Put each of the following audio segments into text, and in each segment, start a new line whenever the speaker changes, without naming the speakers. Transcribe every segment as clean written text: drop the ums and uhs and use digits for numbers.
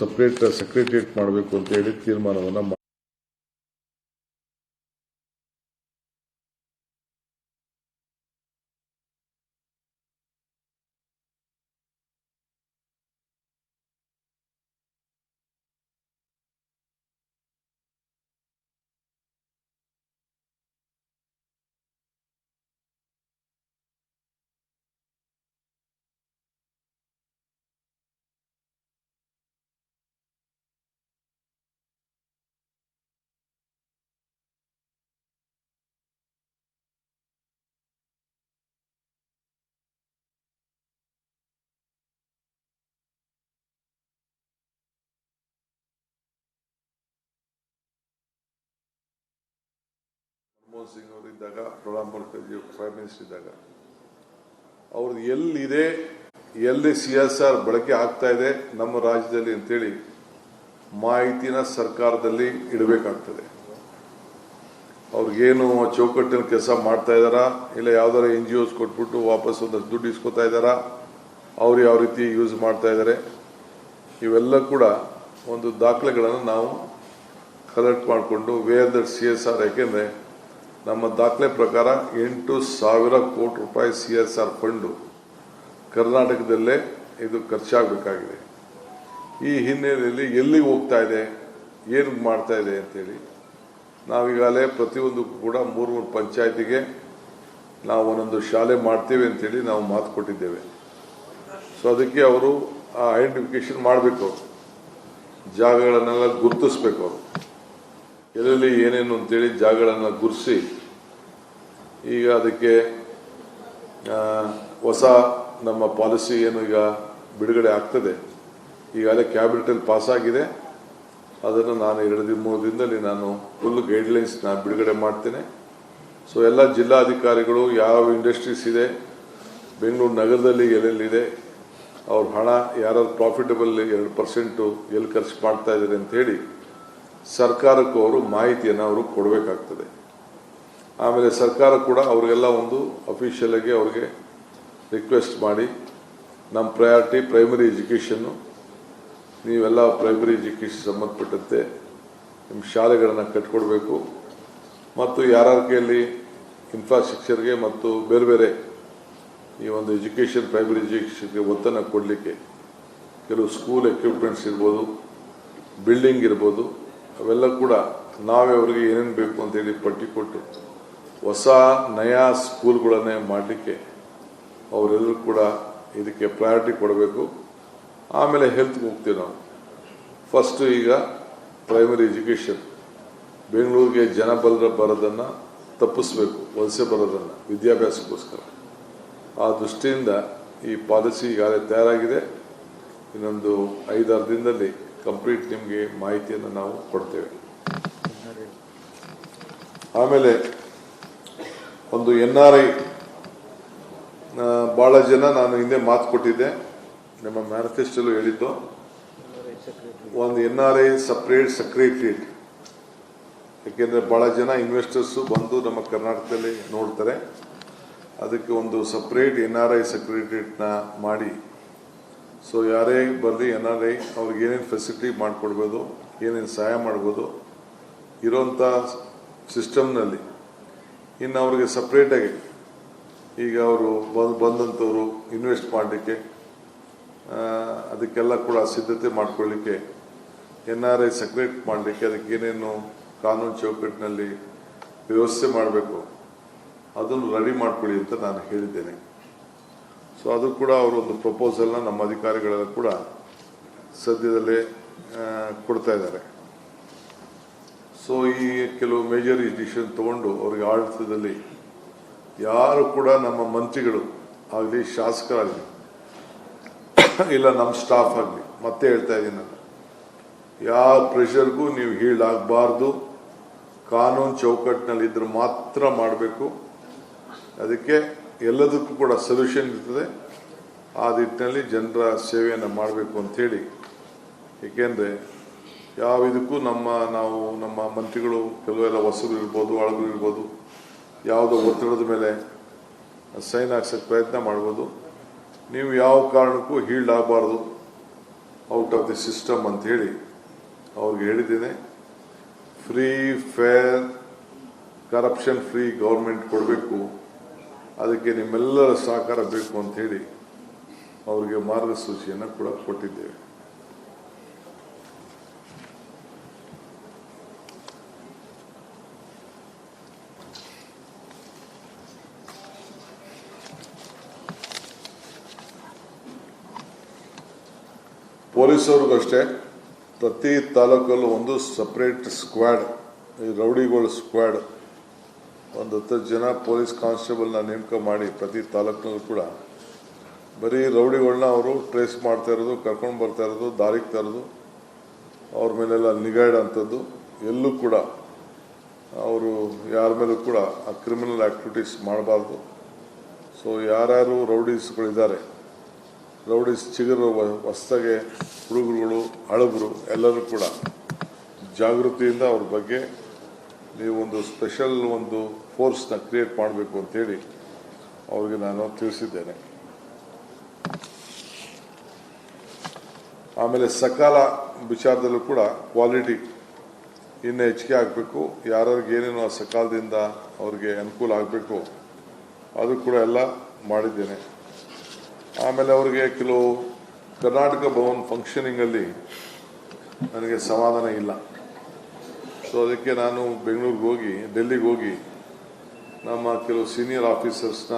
Separate secretariat ಮಾಡಬೇಕು ಅಂತ ಹೇಳಿ ತೀರ್ಮಾನವನ್ನು ಮನಮೋಹನ್ ಸಿಂಗ್ ಅವರು ಇದ್ದಾಗ, ಪ್ರಣಬ್ ಮುಖರ್ಜಿ ಪ್ರೈಮ್ ಮಿನಿಸ್ಟರ್ ಇದ್ದಾಗ ಅವ್ರದ್ದು ಎಲ್ಲಿದೆ, ಎಲ್ಲಿ CSR ಬಳಕೆ ಆಗ್ತಾ ಇದೆ ನಮ್ಮ ರಾಜ್ಯದಲ್ಲಿ ಅಂತೇಳಿ ಮಾಹಿತಿನ ಸರ್ಕಾರದಲ್ಲಿ ಇಡಬೇಕಾಗ್ತದೆ. ಅವ್ರಿಗೇನು ಚೌಕಟ್ಟಿನ ಕೆಲಸ ಮಾಡ್ತಾ ಇದ್ದಾರಾ, ಇಲ್ಲ ಯಾವ್ದಾರ NGOs ಕೊಟ್ಬಿಟ್ಟು ವಾಪಸ್ ಒಂದಷ್ಟು ದುಡ್ಡು ಇಸ್ಕೊತಾ ಇದ್ದಾರಾ, ಅವ್ರು ಯಾವ ರೀತಿ ಯೂಸ್ ಮಾಡ್ತಾ ಇದ್ದಾರೆ, ಇವೆಲ್ಲ ಕೂಡ ಒಂದು ದಾಖಲೆಗಳನ್ನು ನಾವು ಕಲೆಕ್ಟ್ ಮಾಡಿಕೊಂಡು ವೇರ್ ದಟ್ CSR, ಯಾಕೆಂದರೆ ನಮ್ಮ ದಾಖಲೆ ಪ್ರಕಾರ 8,000 ಕೋಟಿ ರೂಪಾಯಿ CSR ಫಂಡು ಕರ್ನಾಟಕದಲ್ಲೇ ಇದು ಖರ್ಚಾಗಬೇಕಾಗಿದೆ. ಈ ಹಿನ್ನೆಲೆಯಲ್ಲಿ ಎಲ್ಲಿಗೆ ಹೋಗ್ತಾ ಇದೆ, ಏನು ಮಾಡ್ತಾ ಇದೆ ಅಂತೇಳಿ ನಾವೀಗಾಗಲೇ ಪ್ರತಿಯೊಂದಕ್ಕೂ ಕೂಡ 3 ಪಂಚಾಯತಿಗೆ ನಾವು ಒಂದೊಂದು ಶಾಲೆ ಮಾಡ್ತೇವೆ ಅಂತೇಳಿ ನಾವು ಮಾತು ಕೊಟ್ಟಿದ್ದೇವೆ. ಸೊ ಅದಕ್ಕೆ ಅವರು ಐಡೆಂಟಿಫಿಕೇಶನ್ ಮಾಡಬೇಕು, ಅವರು ಜಾಗಗಳನ್ನೆಲ್ಲ ಗುರುತಿಸ್ಬೇಕು, ಅವರು ಎಲ್ಲೆಲ್ಲಿ ಏನೇನು ಅಂತೇಳಿ ಜಾಗಗಳನ್ನು ಗುರುತಿಸಿ ಈಗ ಅದಕ್ಕೆ ಹೊಸ ನಮ್ಮ ಪಾಲಿಸಿ ಏನು ಈಗ ಬಿಡುಗಡೆ ಆಗ್ತದೆ, ಈಗಾಗಲೇ ಕ್ಯಾಬಿನೆಟಲ್ಲಿ ಪಾಸ್ ಆಗಿದೆ. ಅದನ್ನು ನಾನು 2-3 ದಿನದಲ್ಲಿ ನಾನು ಫುಲ್ ಗೈಡ್ಲೈನ್ಸ್ ನಾನು ಬಿಡುಗಡೆ ಮಾಡ್ತೇನೆ. ಸೊ ಎಲ್ಲ ಜಿಲ್ಲಾಧಿಕಾರಿಗಳು ಯಾವ ಇಂಡಸ್ಟ್ರೀಸ್ ಇದೆ, ಬೆಂಗಳೂರು ನಗರದಲ್ಲಿ ಎಲ್ಲೆಲ್ಲಿದೆ, ಅವ್ರ ಹಣ ಯಾರು ಪ್ರಾಫಿಟಬಲ್ 2% ಎಲ್ಲಿ ಖರ್ಚು ಮಾಡ್ತಾ ಇದ್ದಾರೆ ಅಂತ ಹೇಳಿ ಸರ್ಕಾರಕ್ಕೂ ಅವರು ಮಾಹಿತಿಯನ್ನು ಅವರು ಕೊಡಬೇಕಾಗ್ತದೆ. ಆಮೇಲೆ ಸರ್ಕಾರ ಕೂಡ ಅವರಿಗೆಲ್ಲ ಒಂದು ಅಫಿಷಿಯಲ್ ಆಗಿ ಅವ್ರಿಗೆ ರಿಕ್ವೆಸ್ಟ್ ಮಾಡಿ, ನಮ್ಮ ಪ್ರಯಾರಿಟಿ ಪ್ರೈಮರಿ ಎಜುಕೇಷನ್ನು, ನೀವೆಲ್ಲ ಪ್ರೈಮರಿ ಎಜುಕೇಷನ್ ಸಂಬಂಧಪಟ್ಟಂತೆ ನಿಮ್ಮ ಶಾಲೆಗಳನ್ನು ಕಟ್ಕೊಡ್ಬೇಕು ಮತ್ತು ಯಾರ್ಯಾರ ಕೈಯಲ್ಲಿ ಇನ್ಫ್ರಾಸ್ಟ್ರಕ್ಚರ್ಗೆ ಮತ್ತು ಬೇರೆ ಬೇರೆ ಈ ಒಂದು ಎಜುಕೇಷನ್ ಪ್ರೈಮರಿ ಎಜುಕೇಷನ್ಗೆ ಒತ್ತನ್ನು ಕೊಡಲಿಕ್ಕೆ ಕೆಲವು ಸ್ಕೂಲ್ ಎಕ್ವಿಪ್ಮೆಂಟ್ಸ್ ಇರ್ಬೋದು, ಬಿಲ್ಡಿಂಗ್ ಇರ್ಬೋದು, ಅವೆಲ್ಲ ಕೂಡ ನಾವೇ ಅವರಿಗೆ ಏನೇನು ಬೇಕು ಅಂತೇಳಿ ಪಟ್ಟಿ ಕೊಟ್ಟು ಹೊಸ ನಯಾ ಸ್ಕೂಲ್ಗಳನ್ನೇ ಮಾಡಲಿಕ್ಕೆ ಅವರೆಲ್ಲರೂ ಕೂಡ ಇದಕ್ಕೆ ಪ್ರಯಾರಿಟಿ ಕೊಡಬೇಕು. ಆಮೇಲೆ ಹೆಲ್ತ್ಗೆ ಹೋಗ್ತೀವಿ ನಾವು. ಫಸ್ಟು ಈಗ ಪ್ರೈಮರಿ ಎಜುಕೇಷನ್, ಬೆಂಗಳೂರಿಗೆ ಜನ ಬರೋದನ್ನು ತಪ್ಪಿಸ್ಬೇಕು, ವಲಸೆ ಬರೋದನ್ನು ವಿದ್ಯಾಭ್ಯಾಸಕ್ಕೋಸ್ಕರ. ಆ ದೃಷ್ಟಿಯಿಂದ ಈ ಪಾಲಿಸಿ ಈಗಾಗಲೇ ತಯಾರಾಗಿದೆ. ಇನ್ನೊಂದು 5-6 ದಿನದಲ್ಲಿ ಕಂಪ್ಲೀಟ್ ನಿಮಗೆ ಮಾಹಿತಿಯನ್ನು ನಾವು ಕೊಡ್ತೇವೆ. ಆಮೇಲೆ ಒಂದು NRI ಭಾಳ ಜನ, ನಾನು ಹಿಂದೆ ಮಾತು ಕೊಟ್ಟಿದ್ದೆ, ನಮ್ಮ ಮ್ಯಾನಿಫೆಸ್ಟೋಲ್ಲೂ ಹೇಳಿದ್ದು, ಒಂದು NRI ಸಪ್ರೇಟ್ ಸೆಕ್ರೆಟರಿಯೇಟ್. ಯಾಕೆಂದರೆ ಭಾಳ ಜನ ಇನ್ವೆಸ್ಟರ್ಸು ಬಂದು ನಮ್ಮ ಕರ್ನಾಟಕದಲ್ಲಿ ನೋಡ್ತಾರೆ. ಅದಕ್ಕೆ ಒಂದು ಸಪ್ರೇಟ್ NRI ಸೆಕ್ರೆಟರಿಯೇಟ್ನ ಮಾಡಿ, ಸೊ ಯಾರೇ ಬರಲಿ NRI ಅವ್ರಿಗೆ ಏನೇನು ಫೆಸಿಲಿಟಿ ಮಾಡಿಕೊಡ್ಬೋದು, ಏನೇನು ಸಹಾಯ ಮಾಡ್ಬೋದು ಇರೋಂಥ ಸಿಸ್ಟಮ್ನಲ್ಲಿ. ಇನ್ನು ಅವ್ರಿಗೆ ಸಪ್ರೇಟಾಗಿ ಈಗ ಅವರು ಬಂದಂಥವರು ಇನ್ವೆಸ್ಟ್ ಮಾಡಲಿಕ್ಕೆ ಅದಕ್ಕೆಲ್ಲ ಕೂಡ ಸಿದ್ಧತೆ ಮಾಡ್ಕೊಳ್ಳಿಕ್ಕೆ NRI ಸೆಕ್ರೆಟ್ ಮಾಡಲಿಕ್ಕೆ ಅದಕ್ಕೆ ಏನೇನು ಕಾನೂನು ಚೌಕಟ್ಟಿನಲ್ಲಿ ವ್ಯವಸ್ಥೆ ಮಾಡಬೇಕು ಅದನ್ನು ರೆಡಿ ಮಾಡ್ಕೊಳ್ಳಿ ಅಂತ ನಾನು ಹೇಳಿದ್ದೇನೆ. ಸೊ ಅದು ಕೂಡ ಅವರು ಒಂದು ಪ್ರಪೋಸಲ್ನ ನಮ್ಮ ಅಧಿಕಾರಿಗಳೆಲ್ಲ ಕೂಡ ಸದ್ಯದಲ್ಲೇ ಕೊಡ್ತಾ ಇದ್ದಾರೆ. ಸೊ ಈ ಕೆಲವು ಮೇಜರ್ ಡಿಸಿಷನ್ ತಗೊಂಡು ಅವ್ರಿಗೆ ಆಡಳಿತದಲ್ಲಿ ಯಾರು ಕೂಡ ನಮ್ಮ ಮಂತ್ರಿಗಳು ಆಗಲಿ, ಶಾಸಕರಾಗಲಿ, ಇಲ್ಲ ನಮ್ಮ ಸ್ಟಾಫ್ ಆಗಲಿ, ಮತ್ತೆ ಹೇಳ್ತಾ ಇದ್ದೀನಿ ನಾನು, ಯಾವ ಪ್ರೆಷರ್ಗೂ ನೀವು ಹೀಳಾಗಬಾರ್ದು. ಕಾನೂನು ಚೌಕಟ್ಟಿನಲ್ಲಿ ಇದ್ರೆ ಮಾತ್ರ ಮಾಡಬೇಕು. ಅದಕ್ಕೆ ಎಲ್ಲದಕ್ಕೂ ಕೂಡ ಸೊಲ್ಯೂಷನ್ ಇರ್ತದೆ. ಆ ನಿಟ್ಟಿನಲ್ಲಿ ಜನರ ಸೇವೆಯನ್ನು ಮಾಡಬೇಕು ಅಂಥೇಳಿ. ಏಕೆಂದರೆ ಯಾವ ಇದಕ್ಕೂ ನಮ್ಮ ಮಂತ್ರಿಗಳು ಕೆಲವೆಲ್ಲ ಹೊಸರು ಇರ್ಬೋದು, ಒಳಗರು ಇರ್ಬೋದು, ಯಾವುದೋ ಒತ್ತಡದ ಮೇಲೆ ಸೈನ್ ಹಾಕ್ಸೋಕ್ಕೆ ಪ್ರಯತ್ನ ಮಾಡ್ಬೋದು. ನೀವು ಯಾವ ಕಾರಣಕ್ಕೂ ಹೀಲ್ಡ್ ಆಗಬಾರ್ದು. ಔಟ್ ಆಫ್ ದಿ ಸಿಸ್ಟಮ್ ಅಂತ ಹೇಳಿ ಅವ್ರಿಗೆ ಹೇಳಿದ್ದೇನೆ. Free fair corruption free government ಕೊಡಬೇಕು, ಅದಕ್ಕೆ ನಿಮ್ಮೆಲ್ಲರ ಸಹಕಾರ ಬೇಕು ಅಂತ ಹೇಳಿ ಅವರಿಗೆ ಮಾರ್ಗಸೂಚಿಯನ್ನು ಕೂಡ ಕೊಟ್ಟಿದ್ದೇವೆ. ಪೊಲೀಸವ್ರಿಗೂ ಅಷ್ಟೇ ಪ್ರತಿ ತಾಲೂಕಲ್ಲೂ ಒಂದು ಸಪರೇಟ್ ಸ್ಕ್ವಾಡ್, ಈ ರೌಡಿಗಳ ಸ್ಕ್ವಾಡ್, ಒಂದು 10 ಜನ ಪೊಲೀಸ್ ಕಾನ್ಸ್ಟೇಬಲ್ನ ನೇಮಕ ಮಾಡಿ ಪ್ರತಿ ತಾಲೂಕಿನಲ್ಲೂ ಕೂಡ ಬರೀ ರೌಡಿಗಳನ್ನ ಅವರು ಟ್ರೇಸ್ ಮಾಡ್ತಾ ಇರೋದು, ಕರ್ಕೊಂಡು ಬರ್ತಾ ಇರೋದು, ದಾರಿಗೆ ತರೋದು, ಅವ್ರ ಮೇಲೆಲ್ಲ ನಿಗಾ ಇಡೋಂಥದ್ದು, ಎಲ್ಲೂ ಕೂಡ ಅವರು ಯಾರ ಮೇಲೂ ಕೂಡ ಆ ಕ್ರಿಮಿನಲ್ ಆ್ಯಕ್ಟಿವಿಟೀಸ್ ಮಾಡಬಾರ್ದು. ಸೊ ಯಾರ್ಯಾರು ರೌಡೀಸ್ಗಳಿದ್ದಾರೆ, ರೌಡೀಸ್ ಚಿಗುರು ಹೊಸದಾಗೆ ಹುಡುಗರುಗಳು ಹಳಬರು ಎಲ್ಲರೂ ಕೂಡ ಜಾಗೃತಿಯಿಂದ ಅವ್ರ ಬಗ್ಗೆ ನೀವು ಒಂದು ಸ್ಪೆಷಲ್ ಒಂದು ಫೋರ್ಸ್ನ ಕ್ರಿಯೇಟ್ ಮಾಡಬೇಕು ಅಂತೇಳಿ ಅವ್ರಿಗೆ ನಾನು ತಿಳಿಸಿದ್ದೇನೆ. ಆಮೇಲೆ ಸಕಾಲ ವಿಚಾರದಲ್ಲೂ ಕೂಡ ಕ್ವಾಲಿಟಿ ಇನ್ನೂ ಹೆಚ್ಚಿಗೆ ಆಗಬೇಕು. ಯಾರಿಗೆ ಏನೇನು ಆ ಸಕಾಲದಿಂದ ಅವ್ರಿಗೆ ಅನುಕೂಲ ಆಗಬೇಕು ಅದು ಕೂಡ ಎಲ್ಲ ಮಾಡಿದ್ದೇನೆ. ಆಮೇಲೆ ಅವರಿಗೆ ಕೆಲವು ಕರ್ನಾಟಕ ಭವನ್ ಫಂಕ್ಷನಿಂಗಲ್ಲಿ ನನಗೆ ಸಮಾಧಾನ ಇಲ್ಲ. ಸೊ ಅದಕ್ಕೆ ನಾನು ಬೆಂಗಳೂರಿಗೆ ಹೋಗಿ ಡೆಲ್ಲಿಗೆ ಹೋಗಿ ನಮ್ಮ ಕೆಲವು ಸೀನಿಯರ್ ಆಫೀಸರ್ಸ್ನ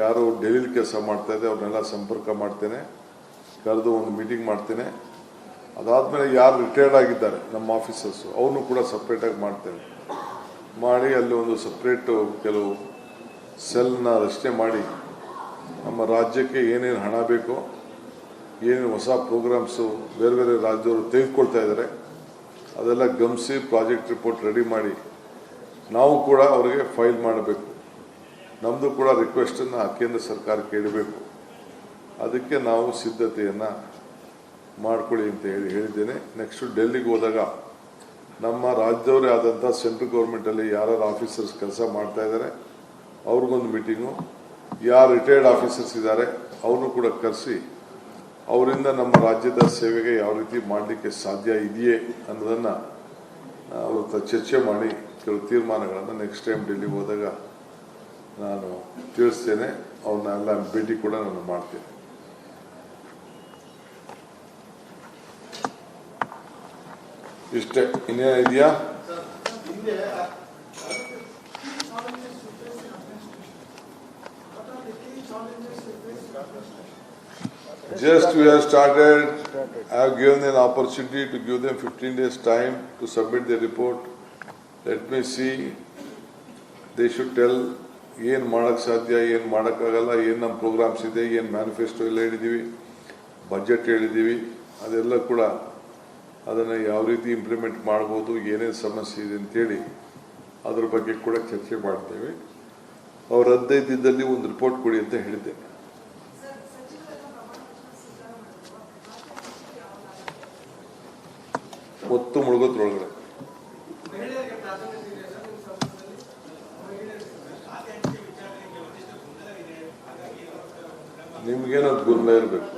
ಯಾರು ಡೆಲ್ಲಿಲಿ ಕೆಲಸ ಮಾಡ್ತಾಯಿದ್ದೆ ಅವ್ರನ್ನೆಲ್ಲ ಸಂಪರ್ಕ ಮಾಡ್ತೇನೆ, ಕರೆದು ಒಂದು ಮೀಟಿಂಗ್ ಮಾಡ್ತೇನೆ. ಅದಾದಮೇಲೆ ಯಾರು ರಿಟೈರ್ಡ್ ಆಗಿದ್ದಾರೆ ನಮ್ಮ ಆಫೀಸರ್ಸು ಅವ್ರನ್ನೂ ಕೂಡ ಸಪ್ರೇಟಾಗಿ ಮಾಡ್ತೇನೆ. ಮಾಡಿ ಅಲ್ಲಿ ಒಂದು ಸಪ್ರೇಟು ಕೆಲವು ಸೆಲ್ನ ರಚನೆ ಮಾಡಿ ನಮ್ಮ ರಾಜ್ಯಕ್ಕೆ ಏನೇನು ಹಣ ಬೇಕೋ, ಏನೇನು ಹೊಸ ಪ್ರೋಗ್ರಾಮ್ಸು ಬೇರೆ ಬೇರೆ ರಾಜ್ಯದವರು ತೆಗೆದುಕೊಳ್ತಾ ಇದ್ದಾರೆ ಅದೆಲ್ಲ ಗಮನಿಸಿ ಪ್ರಾಜೆಕ್ಟ್ ರಿಪೋರ್ಟ್ ರೆಡಿ ಮಾಡಿ ನಾವು ಕೂಡ ಅವರಿಗೆ ಫೈಲ್ ಮಾಡಬೇಕು. ನಮ್ಮದು ಕೂಡ ರಿಕ್ವೆಸ್ಟನ್ನು ಕೇಂದ್ರ ಸರ್ಕಾರಕ್ಕೆ ಇಡಬೇಕು. ಅದಕ್ಕೆ ನಾವು ಸಿದ್ಧತೆಯನ್ನು ಮಾಡ್ಕೊಳ್ಳಿ ಅಂತ ಹೇಳಿದ್ದೇನೆ. ನೆಕ್ಸ್ಟು ಡೆಲ್ಲಿಗೆ ಹೋದಾಗ ನಮ್ಮ ರಾಜ್ಯದವರೇ ಆದಂಥ ಸೆಂಟ್ರಲ್ ಗೌರ್ಮೆಂಟಲ್ಲಿ ಯಾರು ಆಫೀಸರ್ಸ್ ಕೆಲಸ ಮಾಡ್ತಾ ಇದ್ದಾರೆ ಅವ್ರಿಗೊಂದು ಮೀಟಿಂಗು, ಯಾರು ರಿಟೈರ್ಡ್ ಆಫೀಸರ್ಸ್ ಇದ್ದಾರೆ ಅವ್ರನ್ನೂ ಕೂಡ ಕರೆಸಿ ಅವರಿಂದ ನಮ್ಮ ರಾಜ್ಯದ ಸೇವೆಗೆ ಯಾವ ರೀತಿ ಮಾಡಲಿಕ್ಕೆ ಸಾಧ್ಯ ಇದೆಯೇ ಅನ್ನೋದನ್ನು ಅವ್ರ ಚರ್ಚೆ ಮಾಡಿ ಕೆಲವು ತೀರ್ಮಾನಗಳನ್ನು ನೆಕ್ಸ್ಟ್ ಟೈಮ್ ಡೆಲ್ಲಿಗೆ ಹೋದಾಗ ನಾನು ತಿಳಿಸ್ತೇನೆ. ಅವ್ರನ್ನೆಲ್ಲ ಭೇಟಿ ಕೂಡ ನಾನು ಮಾಡ್ತೇನೆ. ಇಷ್ಟೇ, ಇನ್ನೇನು ಇದೆಯಾ? Just we have started. I have given an opportunity to give them 15 days time to submit their report. Let me see. They should tell ಏನು ಮಾಡೋಕ್ಕೆ ಸಾಧ್ಯ, ಏನು ಮಾಡೋಕ್ಕಾಗಲ್ಲ, ಏನು ನಮ್ಮ ಪ್ರೋಗ್ರಾಮ್ಸ್ ಇದೆ, ಏನು ಮ್ಯಾನಿಫೆಸ್ಟೋ ಎಲ್ಲ ಹೇಳಿದ್ದೀವಿ, ಬಜೆಟ್ ಹೇಳಿದ್ದೀವಿ, ಅದೆಲ್ಲ ಕೂಡ ಅದನ್ನು ಯಾವ ರೀತಿ ಇಂಪ್ಲಿಮೆಂಟ್ ಮಾಡ್ಬೋದು, ಏನೇನು ಸಮಸ್ಯೆ ಇದೆ ಅಂತೇಳಿ ಅದ್ರ ಬಗ್ಗೆ ಕೂಡ ಚರ್ಚೆ ಮಾಡ್ತೇವೆ. ಅವ್ರು 15 ದಿನದಲ್ಲಿ ಒಂದು ರಿಪೋರ್ಟ್ ಕೊಡಿ ಅಂತ ಹೇಳಿದ್ದೇನೆ. ಒತ್ತು ಮುಳುಗೋದ್ರೊಳಗಡೆ ನಿಮ್ಗೇನೋ ಗೊಂದಲ ಇರಬೇಕು.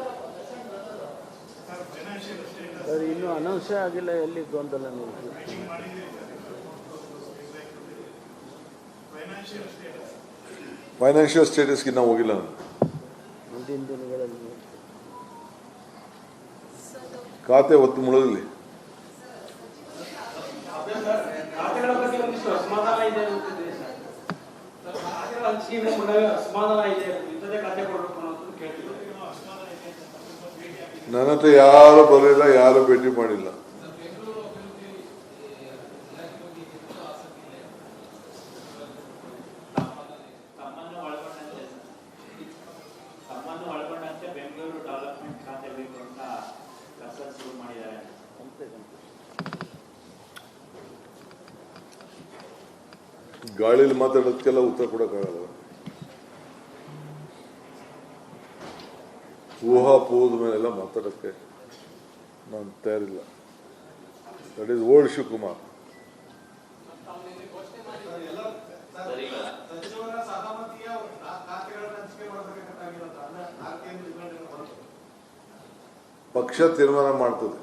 ಇನ್ನೂ ಅನೌನ್ಸ್ ಆಗಿಲ್ಲ, ಎಲ್ಲಿ ಗೊಂದಲ?
ಫೈನಾನ್ಷಿಯಲ್ ಸ್ಟೇಟಸ್ಗೆ ನಾವು ಹೋಗಿಲ್ಲ.
ಮುಂದಿನ ದಿನಗಳಲ್ಲಿ
ಖಾತೆ ಒತ್ತು ಮುಳುಗಲಿ. ನನ್ನ ಹತ್ರ ಯಾರು ಬರಲಿಲ್ಲ, ಯಾರು ಭೇಟಿ ಮಾಡಿಲ್ಲ. ಗಾಳಿಲಿ ಮಾತಾಡೋದಕ್ಕೆಲ್ಲ ಉತ್ತರ ಕೊಡೋಕ್ಕಾಗಲ್ಲ. ಊಹಾಪೋಹದ ಮೇಲೆಲ್ಲ ಮಾತಾಡೋಕ್ಕೆ ನಾನು ತಯಾರಿಲ್ಲ. That is old Shivakumar. ಪಕ್ಷ ತೀರ್ಮಾನ ಮಾಡ್ತದೆ.